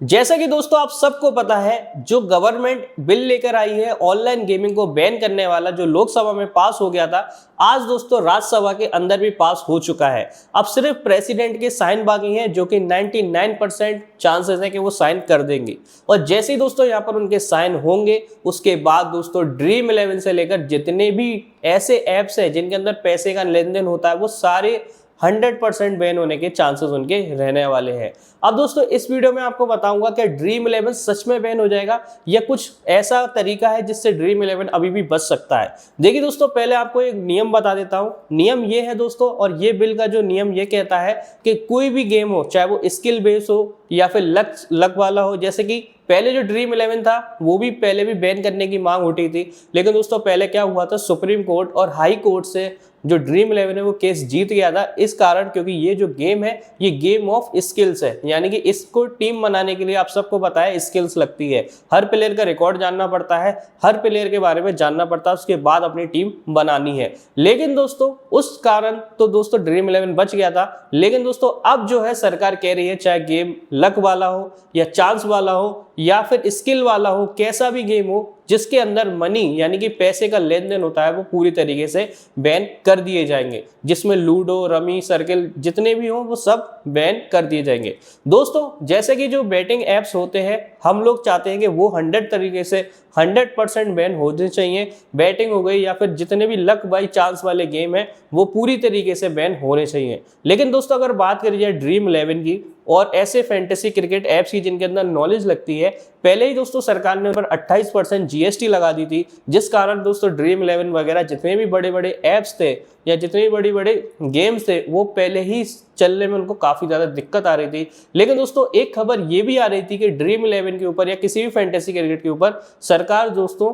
जैसा कि दोस्तों आप सबको पता है, जो गवर्नमेंट बिल लेकर आई है ऑनलाइन गेमिंग को बैन करने वाला, जो लोकसभा में पास हो गया था, आज दोस्तों राज्यसभा के अंदर भी पास हो चुका है। अब सिर्फ प्रेसिडेंट के साइन बाकी हैं, जो कि 99% चांसेस है कि वो साइन कर देंगे। और जैसे ही दोस्तों यहाँ पर उनके साइन होंगे, उसके बाद दोस्तों ड्रीम 11 से लेकर जितने भी ऐसे ऐप्स हैं जिनके अंदर पैसे का लेन देन होता है, वो सारे 100% बैन होने के चांसेस उनके रहने वाले हैं। अब दोस्तों इस वीडियो में आपको बताऊंगा कि ड्रीम 11 सच में बैन हो जाएगा या कुछ ऐसा तरीका है जिससे ड्रीम 11 अभी भी बच सकता है। देखिए दोस्तों, पहले आपको एक नियम बता देता हूं। नियम ये है दोस्तों, और ये बिल का जो नियम ये कहता है कि कोई भी गेम हो, चाहे वो स्किल बेस हो या फिर लक वाला हो, जैसे कि पहले जो ड्रीम 11 था वो भी पहले भी बैन करने की मांग उठी थी, लेकिन दोस्तों पहले क्या हुआ था, सुप्रीम कोर्ट और हाई कोर्ट से जो ड्रीम 11 है वो केस जीत गया था। इस कारण, क्योंकि ये जो गेम है ये गेम ऑफ स्किल्स है, यानी कि इसको टीम बनाने के लिए आप सबको पता है स्किल्स लगती है। हर प्लेयर का रिकॉर्ड जानना पड़ता है, हर प्लेयर के बारे में जानना पड़ता है, उसके बाद अपनी टीम बनानी है। लेकिन दोस्तों उस कारण तो दोस्तों ड्रीम 11 बच गया था। लेकिन दोस्तों अब जो है सरकार कह रही है, चाहे गेम लक वाला हो या चांस वाला हो या फिर स्किल वाला हो, कैसा भी गेम हो जिसके अंदर मनी यानी कि पैसे का लेन देन होता है, वो पूरी तरीके से बैन कर दिए जाएंगे। जिसमें लूडो, रमी, सर्किल जितने भी हों वो सब बैन कर दिए जाएंगे। दोस्तों जैसे कि जो बैटिंग एप्स होते हैं, हम लोग चाहते हैं कि वो 100% बैन होने चाहिए। बैटिंग हो गई या फिर जितने भी लक बाई चांस वाले गेम हैं वो पूरी तरीके से बैन होने चाहिए। लेकिन दोस्तों अगर बात करी जाए ड्रीम 11 की और ऐसे फैंटेसी क्रिकेट ऐप्स की जिनके अंदर नॉलेज लगती है, पहले ही दोस्तों सरकार ने उन पर 28% जीएसटी लगा दी थी, जिस कारण दोस्तों ड्रीम 11 वगैरह जितने भी बड़े बड़े ऐप्स थे या जितने भी बड़े बड़े गेम्स थे वो पहले ही चलने में उनको काफ़ी ज़्यादा दिक्कत आ रही थी। लेकिन दोस्तों एक खबर ये भी आ रही थी कि ड्रीम 11 के ऊपर या किसी भी फैंटेसी क्रिकेट के ऊपर सरकार दोस्तों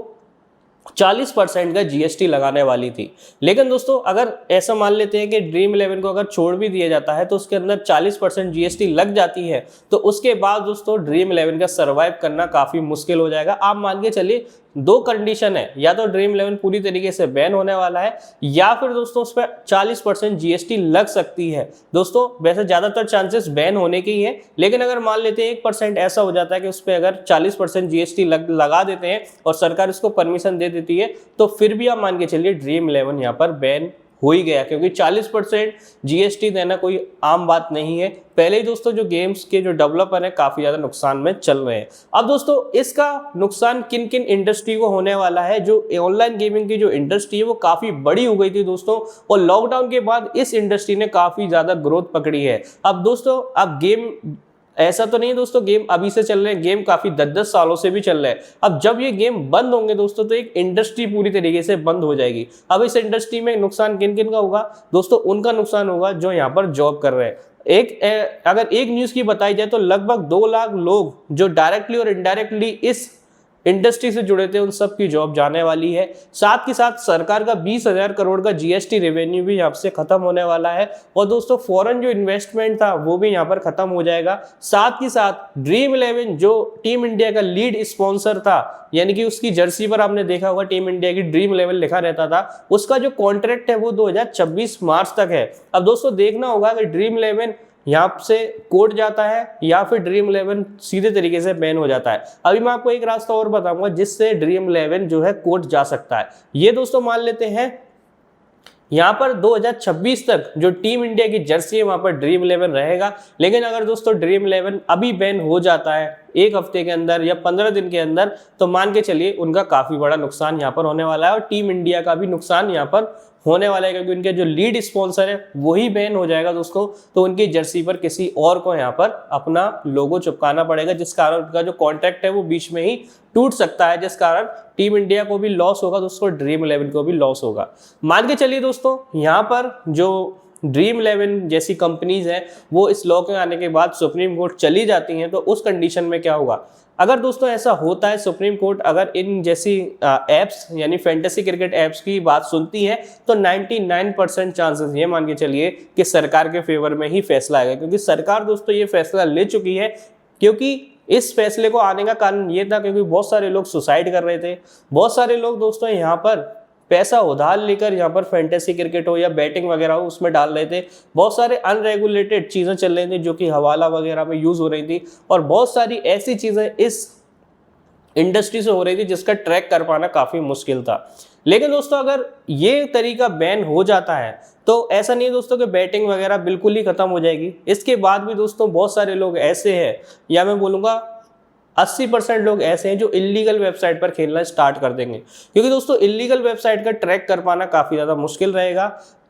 40% का जीएसटी लगाने वाली थी। लेकिन दोस्तों अगर ऐसा मान लेते हैं कि ड्रीम 11 को अगर छोड़ भी दिया जाता है तो उसके अंदर 40% जीएसटी लग जाती है, तो उसके बाद दोस्तों ड्रीम 11 का सर्वाइव करना काफ़ी मुश्किल हो जाएगा। आप मान के चलिए दो कंडीशन है, या तो ड्रीम 11 पूरी तरीके से बैन होने वाला है या फिर दोस्तों उस पर 40% जीएसटी लग सकती है। दोस्तों वैसे ज़्यादातर चांसेस बैन होने के ही है, लेकिन अगर मान लेते हैं 1% ऐसा हो जाता है कि उस पर अगर 40% जीएसटी लगा देते हैं और सरकार इसको परमिशन दे देती है, तो फिर भी आप मान के चलिए ड्रीम 11 यहाँ पर बैन हो ही गया, क्योंकि 40% जीएसटी देना कोई आम बात नहीं है। पहले ही दोस्तों जो गेम्स के जो डेवलपर हैं काफ़ी ज़्यादा नुकसान में चल रहे हैं। अब दोस्तों इसका नुकसान किन किन इंडस्ट्री को होने वाला है। जो ऑनलाइन गेमिंग की जो इंडस्ट्री है वो काफ़ी बड़ी हो गई थी दोस्तों, और लॉकडाउन के बाद इस इंडस्ट्री ने काफ़ी ज़्यादा ग्रोथ पकड़ी है। अब दोस्तों अब गेम ऐसा तो नहीं है दोस्तों गेम अभी से चल रहे हैं, गेम काफी 10-10 सालों से भी चल रहे हैं। अब जब ये गेम बंद होंगे दोस्तों तो एक इंडस्ट्री पूरी तरीके से बंद हो जाएगी। अब इस इंडस्ट्री में नुकसान किन किन का होगा दोस्तों, उनका नुकसान होगा जो यहाँ पर जॉब कर रहे हैं। अगर एक न्यूज की बताई जाए तो लगभग 2 लाख लोग जो डायरेक्टली और इनडायरेक्टली इस इंडस्ट्री से जुड़े थे उन सब की जॉब जाने वाली है। साथ ही साथ सरकार का 20,000 करोड़ का जीएसटी रेवेन्यू भी यहाँ से खत्म होने वाला है, और दोस्तों फॉरेन जो इन्वेस्टमेंट था वो भी यहाँ पर खत्म हो जाएगा। साथ ही साथ ड्रीम 11 जो टीम इंडिया का लीड स्पॉन्सर था, यानी कि उसकी जर्सी पर आपने देखा होगा टीम इंडिया की ड्रीम 11 लिखा रहता था, उसका जो कॉन्ट्रैक्ट है वो 2026 मार्च तक है। अब दोस्तों देखना होगा कि ड्रीम 11 यहाँ से कोर्ट जाता है या फिर ड्रीम 11 सीधे तरीके से बैन हो जाता है। अभी मैं आपको एक रास्ता और बताऊंगा जिससे ड्रीम 11 जो है कोर्ट जा सकता है। ये दोस्तों मान लेते हैं यहाँ पर 2026 तक जो टीम इंडिया की जर्सी है वहां पर ड्रीम 11 रहेगा। लेकिन अगर दोस्तों ड्रीम 11 अभी बैन हो जाता है एक हफ्ते के अंदर या 15 दिन के अंदर, तो मान के चलिए उनका काफी बड़ा नुकसान यहाँ पर होने वाला है, और टीम इंडिया का भी नुकसान यहाँ पर होने वाला है, क्योंकि उनके जो लीड स्पॉन्सर है वही बैन हो जाएगा दोस्तों। तो उनकी जर्सी पर किसी और को यहाँ पर अपना लोगो चिपकाना पड़ेगा, जिस कारण उनका जो कॉन्ट्रैक्ट है वो बीच में ही टूट सकता है, जिस कारण टीम इंडिया को भी लॉस होगा दोस्तों, ड्रीम 11 को भी लॉस होगा। मान के चलिए दोस्तों यहाँ पर जो ड्रीम 11 जैसी कंपनीज हैं वो इस लॉ के आने के बाद सुप्रीम कोर्ट चली जाती हैं, तो उस कंडीशन में क्या होगा। अगर दोस्तों ऐसा होता है, सुप्रीम कोर्ट अगर इन जैसी एप्स यानी फैंटेसी क्रिकेट एप्स की बात सुनती है, तो 99% चांसेस ये मान के चलिए कि सरकार के फेवर में ही फैसला आएगा, क्योंकि सरकार दोस्तों ये फैसला ले चुकी है। क्योंकि इस फैसले को आने का कारण ये था क्योंकि बहुत सारे लोग सुसाइड कर रहे थे, बहुत सारे लोग दोस्तों यहाँ पर पैसा उधार लेकर यहाँ पर फैंटेसी क्रिकेट हो या बैटिंग वगैरह हो उसमें डाल रहे थे। बहुत सारे अनरेगुलेटेड चीज़ें चल रही थी जो कि हवाला वगैरह में यूज़ हो रही थी, और बहुत सारी ऐसी चीज़ें इस इंडस्ट्री से हो रही थी जिसका ट्रैक कर पाना काफ़ी मुश्किल था। लेकिन दोस्तों अगर ये तरीका बैन हो जाता है तो ऐसा नहीं है दोस्तों कि बैटिंग वगैरह बिल्कुल ही ख़त्म हो जाएगी। इसके बाद भी दोस्तों बहुत सारे लोग ऐसे हैं, या मैं बोलूँगा 80% लोग ऐसे हैं जो इल्लीगल वेबसाइट पर खेलना स्टार्ट कर देंगे, क्योंकि दोस्तों इल्लीगल वेबसाइट का ट्रैक कर पाना काफ़ी ज़्यादा मुश्किल रहेगा।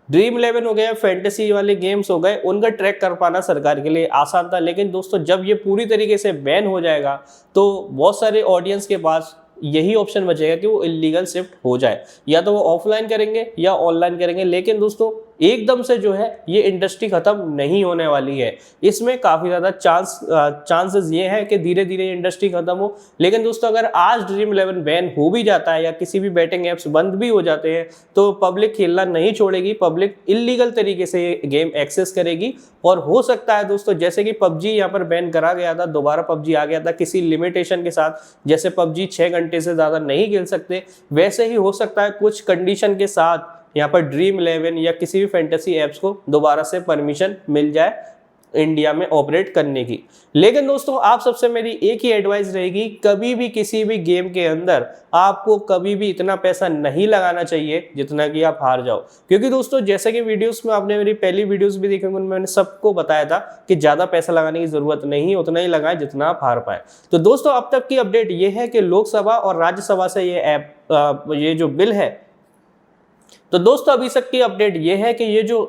ड्रीम 11 हो गया, फैंटेसी वाले गेम्स हो गए, उनका ट्रैक कर पाना सरकार के लिए आसान था। लेकिन दोस्तों जब ये पूरी तरीके से बैन हो जाएगा तो बहुत सारे ऑडियंस के पास यही ऑप्शन बचेगा कि वो इल्लीगल शिफ्ट हो जाए, या तो वो ऑफलाइन करेंगे या ऑनलाइन करेंगे। लेकिन दोस्तों एकदम से जो है ये इंडस्ट्री खत्म नहीं होने वाली है, इसमें काफ़ी ज़्यादा चांसेस ये है कि धीरे धीरे इंडस्ट्री खत्म हो। लेकिन दोस्तों अगर आज ड्रीम 11 बैन हो भी जाता है या किसी भी बैटिंग ऐप्स बंद भी हो जाते हैं तो पब्लिक खेलना नहीं छोड़ेगी, पब्लिक इल्लीगल तरीके से ये गेम एक्सेस करेगी। और हो सकता है दोस्तों जैसे कि पबजी यहाँ पर बैन करा गया था, दोबारा पबजी आ गया था किसी लिमिटेशन के साथ, जैसे पबजी 6 घंटे से ज़्यादा नहीं खेल सकते, वैसे ही हो सकता है कुछ कंडीशन के साथ यहाँ पर ड्रीम 11 या किसी भी फैंटेसी ऐप्स को दोबारा से परमिशन मिल जाए इंडिया में ऑपरेट करने की। लेकिन दोस्तों आप सबसे मेरी एक ही एडवाइस रहेगी, कभी भी किसी भी गेम के अंदर आपको कभी भी इतना पैसा नहीं लगाना चाहिए जितना कि आप हार जाओ। क्योंकि दोस्तों जैसे कि वीडियोस में आपने मेरी पहली वीडियोस भी देखी, उनमें मैंने सबको बताया था कि ज़्यादा पैसा लगाने की ज़रूरत नहीं है, उतना ही लगाएं जितना आप हार पाए। तो दोस्तों अब तक की अपडेट ये है कि लोकसभा और राज्यसभा से ये जो बिल है, तो दोस्तों अभी तक की अपडेट ये है कि ये जो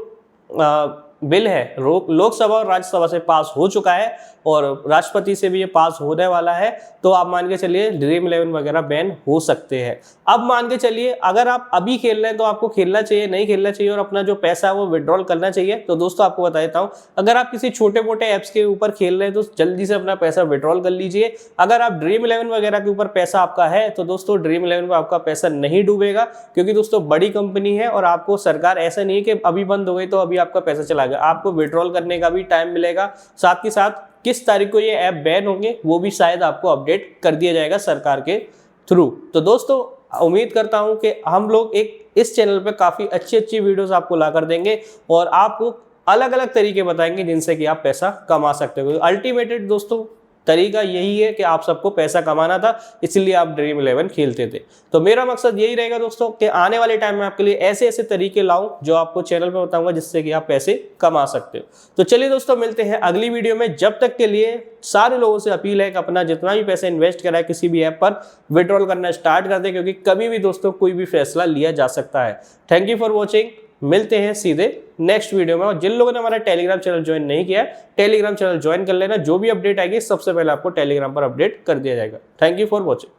बिल है लोकसभा और राज्यसभा से पास हो चुका है और राष्ट्रपति से भी ये पास होने वाला है। तो आप मान के चलिए ड्रीम 11 वगैरह बैन हो सकते हैं। अब मान के चलिए अगर आप अभी खेल रहे हैं तो आपको खेलना चाहिए, नहीं खेलना चाहिए और अपना जो पैसा है वो विड्रॉल करना चाहिए। तो दोस्तों आपको बता देता हूँ, अगर आप किसी छोटे मोटे ऐप्स के ऊपर खेल रहे हैं तो जल्दी से अपना पैसा विड्रॉल कर लीजिए। अगर आप ड्रीम 11 वगैरह के ऊपर पैसा आपका है तो दोस्तों ड्रीम 11 में आपका पैसा नहीं डूबेगा, क्योंकि दोस्तों बड़ी कंपनी है और आपको सरकार ऐसा नहीं है कि अभी बंद हो गई तो अभी आपका पैसा चला गया, आपको विड्रॉल करने का भी टाइम मिलेगा। साथ ही साथ किस तारीख को ये ऐप बैन होंगे वो भी शायद आपको अपडेट कर दिया जाएगा सरकार के थ्रू। तो दोस्तों उम्मीद करता हूं कि हम लोग इस चैनल पे काफ़ी अच्छी वीडियोस आपको ला कर देंगे और आपको अलग अलग तरीके बताएंगे जिनसे कि आप पैसा कमा सकते हो। अल्टीमेटेड दोस्तों तरीका यही है कि आप सबको पैसा कमाना था, इसलिए आप ड्रीम 11 खेलते थे। तो मेरा मकसद यही रहेगा दोस्तों कि आने वाले टाइम में आपके लिए ऐसे ऐसे तरीके लाऊं जो आपको चैनल पे बताऊंगा जिससे कि आप पैसे कमा सकते हो। तो चलिए दोस्तों मिलते हैं अगली वीडियो में। जब तक के लिए सारे लोगों से अपील है कि अपना जितना भी पैसा इन्वेस्ट करा है किसी भी ऐप पर विड्रॉल करना स्टार्ट कर दें, क्योंकि कभी भी दोस्तों कोई भी फैसला लिया जा सकता है। Thank you for watching. मिलते हैं सीधे नेक्स्ट वीडियो में। और जिन लोगों ने हमारा टेलीग्राम चैनल ज्वाइन नहीं किया है, टेलीग्राम चैनल ज्वाइन कर लेना। जो भी अपडेट आएगी सबसे पहले आपको टेलीग्राम पर अपडेट कर दिया जाएगा। Thank you for watching.